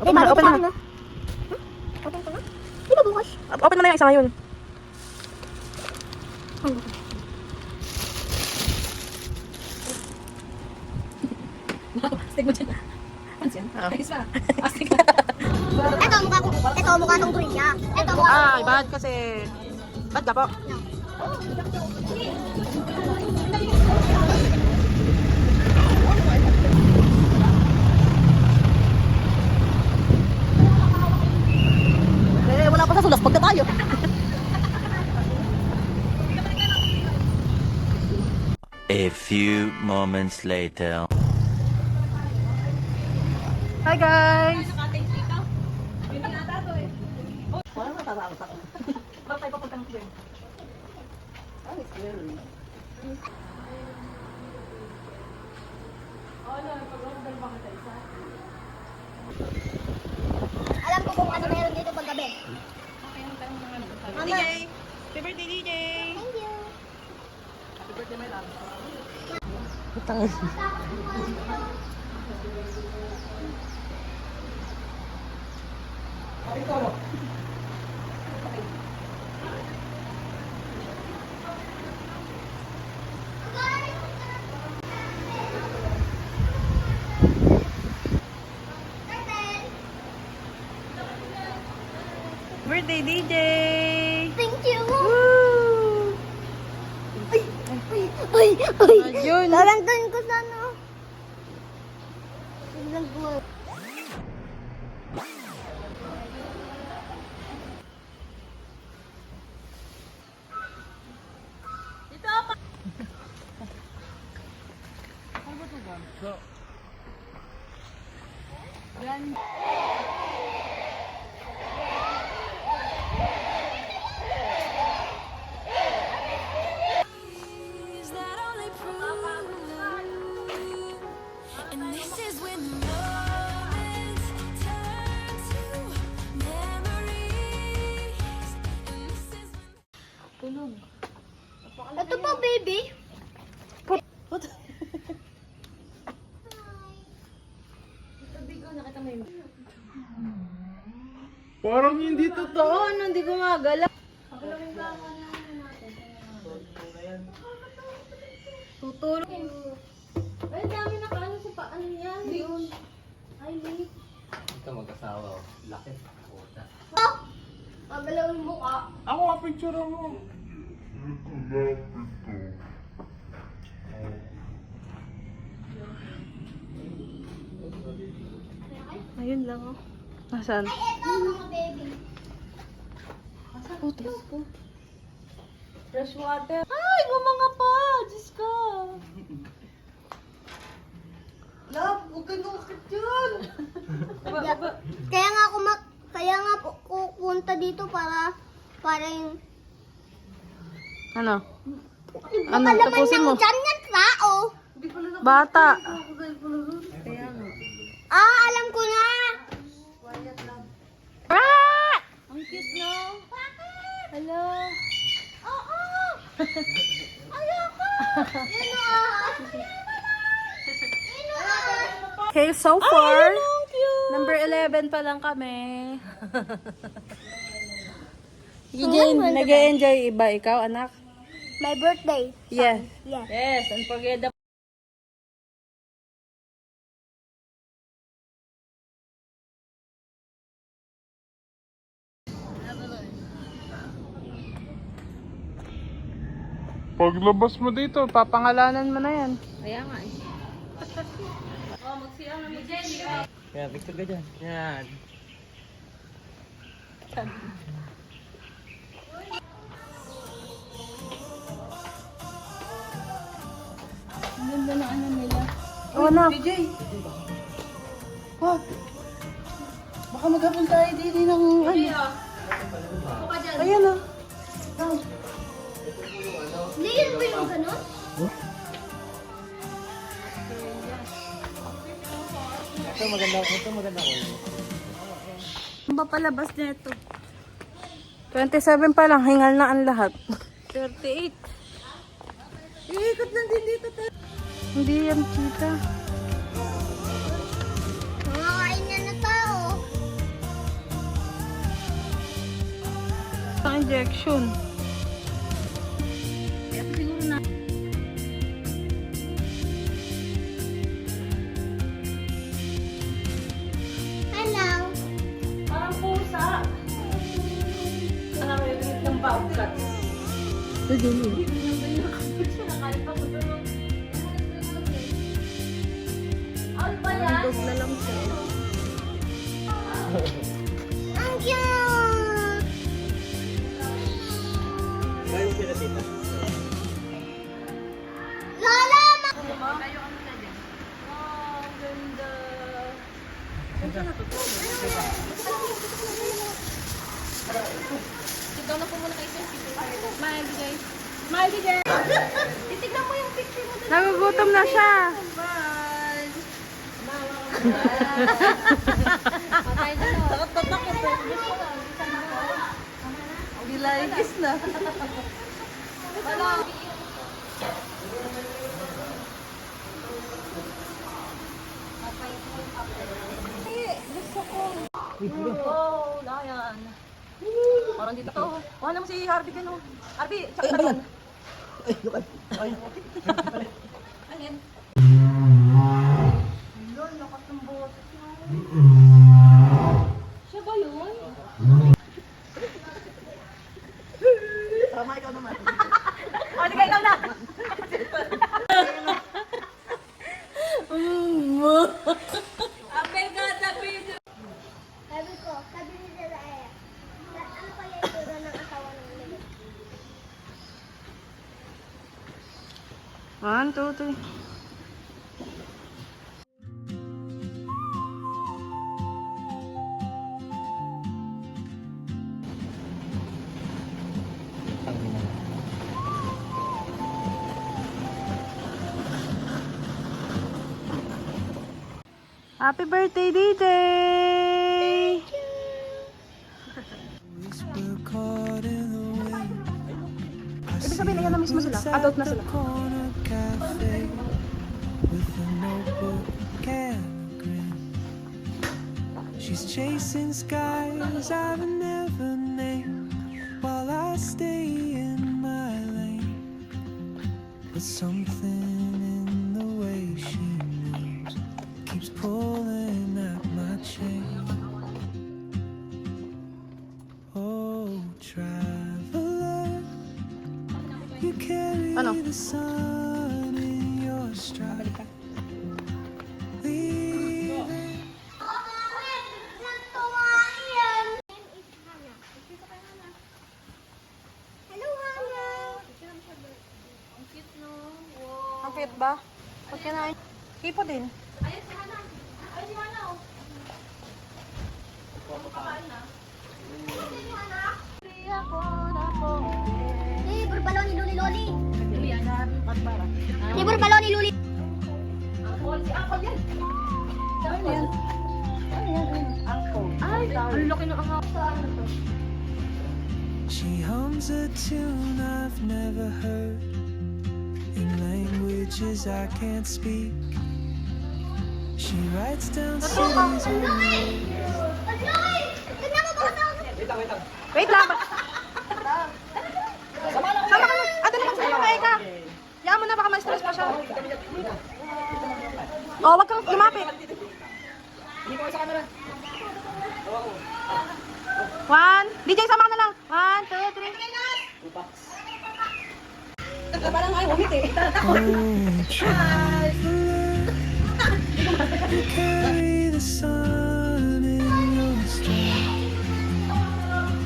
Open na, open na. Open ko na? Di ba bukas? Open mo na yung isa ngayon. Astig mo dyan. Ano yan? Ayos pa. Astig ka. Ito, mukha ko. Ito, mukha tong green niya. Ito, mukha tong Bad kasi. Bad ka po. Wala pa sa sulas. Pagka tayo. A few moments later. Hi guys! Alam ko kung ano meron dito paggabi. DJ! Happy birthday DJ! Thank you. Utang. Birthday DJ! Thank you. Woo! Ay! Ayun! Lalantan ko sana. Tignan ko. Is that only prove? And this is when moments turn to memories. And this is when Ito pa, baby. Parang hindi totoo. Ano? Hindi gumagalaw. Tutulog. Ay, dami na kaano sa paan yan. Yun. Ay, Lee. Ito mag-asawa. Laki. Puta. Oh! Pagalaw yung mukha. Ako ang picture mo. Ayun lang oh. Nasaan? Ito, mga baby. Putas ko. Fresh water. Ay, gumanga pa! Diyos ko! Love, huwag ka nukit yun! Kaya nga pupunta dito para yung Ano? baka laman Tapusin ng mo. dyan yan, tao. Bata! Ah, alam ko na. Ah! Ang cute no? Hello? Oo. Ayoko. Yun ah. Yun ah. Okay, so far, number 11 pa lang kami. Nag-enjoy iba ikaw, anak? My birthday. Yes. Yes. Yes, unforgettable. Paglabas mo dito, Papangalanan mo na yan. Kaya nga eh. Yan, picture ka dyan. Yan. Ang ganda ng ano nila. Oh, anak. DJ! Wag! Baka maghapon tayo dito ng ano. Ayan oh. Hindi yun ba yung ganun? Ito maganda ko. Ang papalabas nito. 27 pa lang, hingal na ang lahat. 38. Iikot lang din dito tayo. Hindi yan kita. Makakain na na tao. injection. Kaya siguro na. Parang pusa. Alam mo yung ng bobcats. Ano ba yan? Dog na lang siya. Ang cute! Kaya yung pinatita. Lola! Ikaw na po muna kayo. Smile, DJ. Smile, DJ. Titignan mo yung picture mo. Nagugutom na siya. Patay na no. Takot. Gilaigis na. Wala. Oh, layan. Parang dito to. Kuha naman si Harvey gano'n. Harvey, tsaka na yan. Alin? Lord, lakas ng boses mo. Siya ba yun? Tama, ikaw naman. O, di kayo lang na. Apel ka, tapin. Sabi ni Zalaya, ano kaya itsura ng asawa ng Lily? 1, 2, 3. Happy birthday, DJ! Ibig sabihin, ayan na mismo sila. Adult na sila. She's chasing skies I've never named while I stay in my lane. But something in the way she moves keeps pulling at my chain. Oh, traveler, you carry Ano? the sun in your stride. Hello, Hana! Ang cute ba? Pag kinain. Hipo din. Ayun si Hana. Ayun si Hana, oh. Libur balon ni Luli Loli! Libur balon ni Luli! Angkol, si Angkol yan. Ano yan? Ano yan? Angkol. Ay, ang laki ng angkol. Ano to? She hums a tune I've never heard in languages I can't speak. She writes down cities on the road. Wait lang. Sama ka na. Ato naman sa'yo, Eka. Yaan mo na, baka ma-stress pa siya. Oh, wag kang lumapit. One. DJ, sama ka na lang. 1, 2, 3. Parang ay, wumit eh. Oh, traveler, you carry the sun in your stride,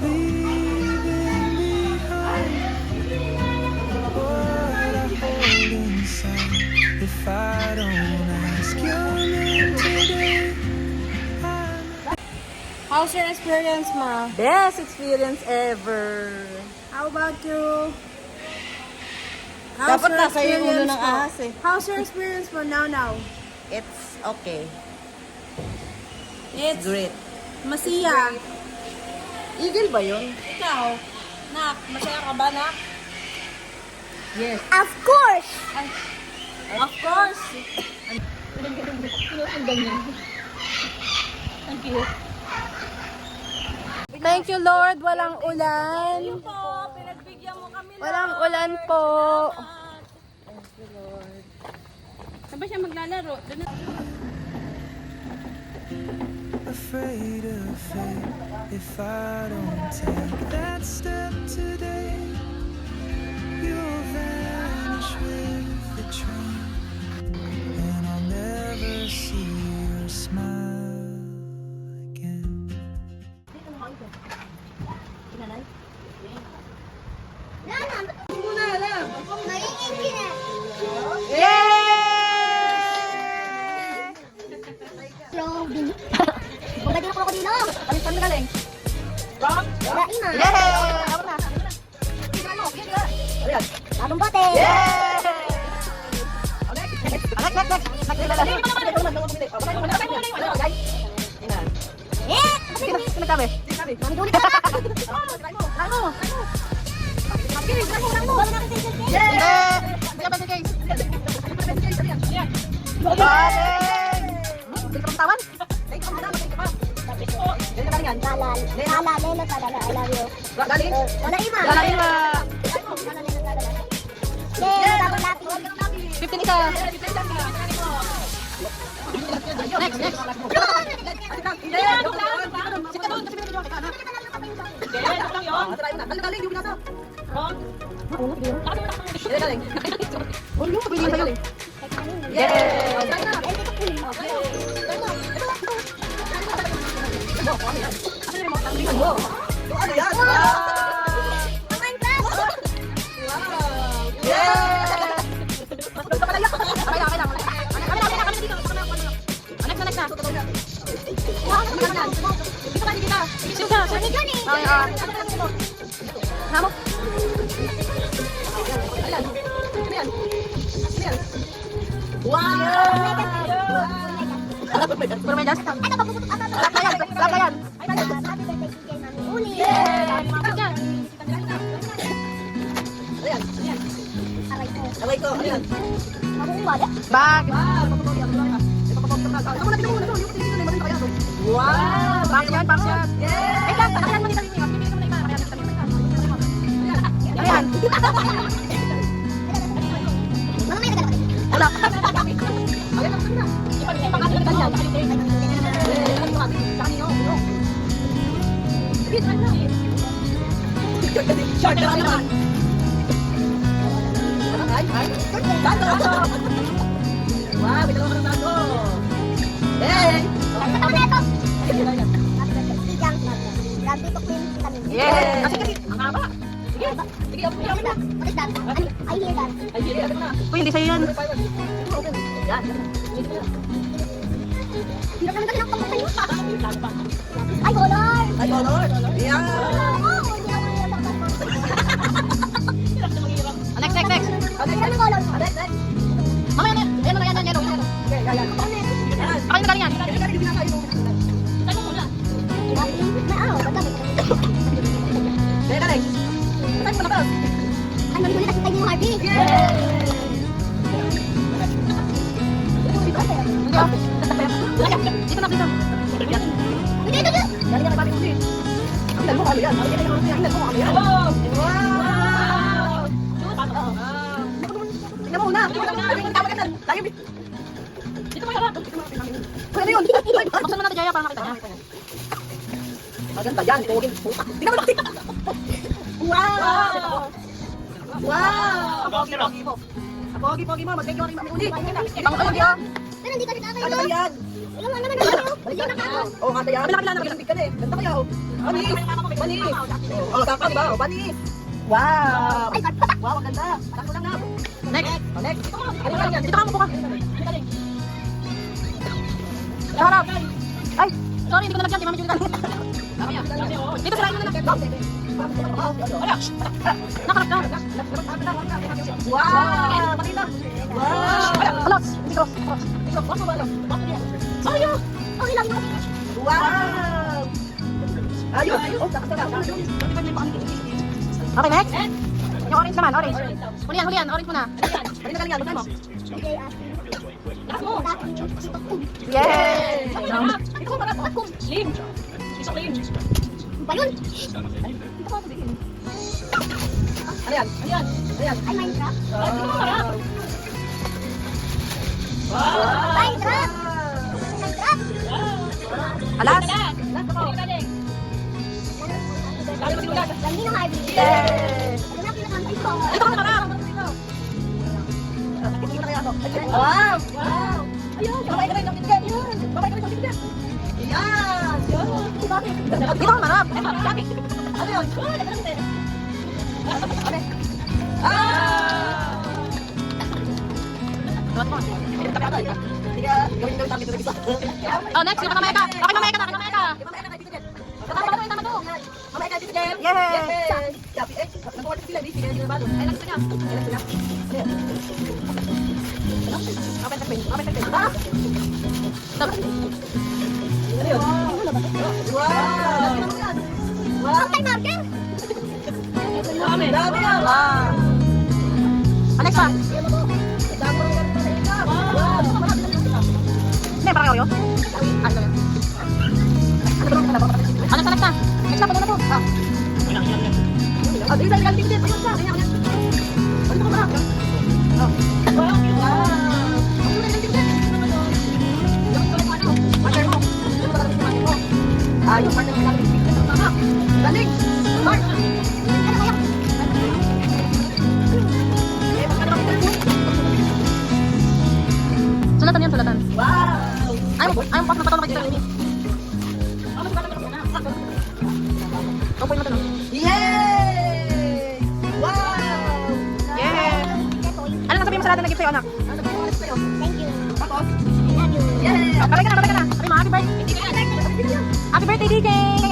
leaving behind what I hold inside. If I don't ask your name today, How's your experience, Ma? Best experience ever. How about you? Dapat nasa yung ulo ng ahas eh. How's your experience mo now? It's okay. It's Great. Masiya. Eagle ba yun? Ikaw, Nak, masaya ka ba, Nak? Yes. Of course! Of course. Thank you. Thank you, Lord. Walang ulan. Po, pinagbigyan mo kami. Walang ulan po. Saan ba siya maglalaro? Afraid of fate if I don't take that step today. You'll vanish with the train, and I'll never see your smile again. Robin. Pagdating ako dito. Saan galing? Raima. Ako na. Bagong bote. Mamigulit ka. Lala, Lelo, Talala, I love you. Lalaima. Lalaima. Lelo, Lalapi. 15 isa. Bag. Wow! Box yan, box yan. Wait lang, pakayan mo dito. Bibili ko na iba. Ayan. Wala. Wow, bigyan mo ng bago. Yeah. Ang haba. Sige, sige, sige. I hear that. Ay, sige, ano na. Uy, hindi sa'yo yan. Yan. Hindi naman ganun ang pagkakas sa'yo. Ay, color! Ay, honor. Yan. Next, next, next. Ano color? Next, next. Mamaya na. Ayan na, yan, yan, yan. Okay, yan, yan. Yan. Pakain mo galing yan. Teka, next. Saan mo na ba? Ay, mamigulit kasi tayo yung Harvey. Dito na, dito. Dito, dito. Yan, yan, sabi ko ulit. Ang dal mo kami yan. Ang dal mo kami yan. Wow! Tingnan mo una. Tama ka dyan. Tayo, bit. Dito mo harap. Ano yun? Buksan mo natin, Jaya, para makita niya. Maganda yan. Tugin. Tingnan mo natin. Wow! Wow! Pogi-pogi mo. Pogi-pogi mo. Mag-thank you rin mami uli. Ibang pogi ah. Pero hindi ka nagkakayo. Ano ba yan? Ilan mo naman ako. Balik na ako. Oo, nga tayo. Bila-bila na magandang ka na eh. Ganda kaya oh. Panis. Panis. Oo, tapa diba? Oh, panis. Wow! Wow, ang ganda. Anak ko lang na. Next. Oh, next. Ano ka yan? Dito ka, mupo ka. Sa harap. Ay, sorry, hindi ko nalagyan. Kay Mami Julian. Dito sila yung nalagyan. Nakarap ka. Wow! Makita. Wow! Alas, dito. Ayun! Okay lang yun. Wow! Ayun! Okay, next. Yung orange naman, orange. Huli yan, orange muna. Ano na galing mo? Okay, Yay! Ito ko marap. Lim. Isang lim. Ba yun? Ano yan? Ano yan? Ano yan? Ay, Minecraft. Wow! Minecraft! Minecraft! Alas! Lagi na hybrid. Yes! Ito na pinakantay ko. Ito ka na! Wow! Wow! Ayun! Babay ka rin ng titigyan! Yan! Babay ka rin ng titigyan! Yan! Bakit? Dito ka marap! Ano yun? Ah! Hindi ka gawin daw tayo dito isa. Oh, next, yung mamaya ka! Okay, mamaya ka na! Mamaya ka! Mamaya ka titigyan. Tama to, tama to. Mamaya ka titigyan. Yes! Yes! Sabi, nagawa sila, di sila sila balo. Ay, nagsa niya. Ay, nagsa niya. Mamaya ka pen. Mamaya ka pen. Ah! Ano yun? Wow! Wow! Ay, marker! Dami, dami yan! Wow! Oh, next pa! Hindi, parang yoyo. Ah, ito yun. Oh, next na! Next na, puno na po. Ah. Oh, isa lang tingin. Ayun sa. Ayan, ayan. Ano ka ba? Oh. Wow. Partner mo. Ah, yung partner mo lang. Tama. Galing. Mark. Ano kaya? Eh, magkano ba ito? Sulatan yan, sulatan. Wow. Ayaw, pas na patulog dito. Tupoy mo ito, no? Yay! Wow! Yes! Ano nang sabihin mo sa lahat na nag-gift sa'yo, anak? Ano sabihin mo ulit sa'yo? Thank you. Tapos? I love you. Yay! Babay ka na, babay ka na. Sabi mo, happy birthday. Happy birthday, DK!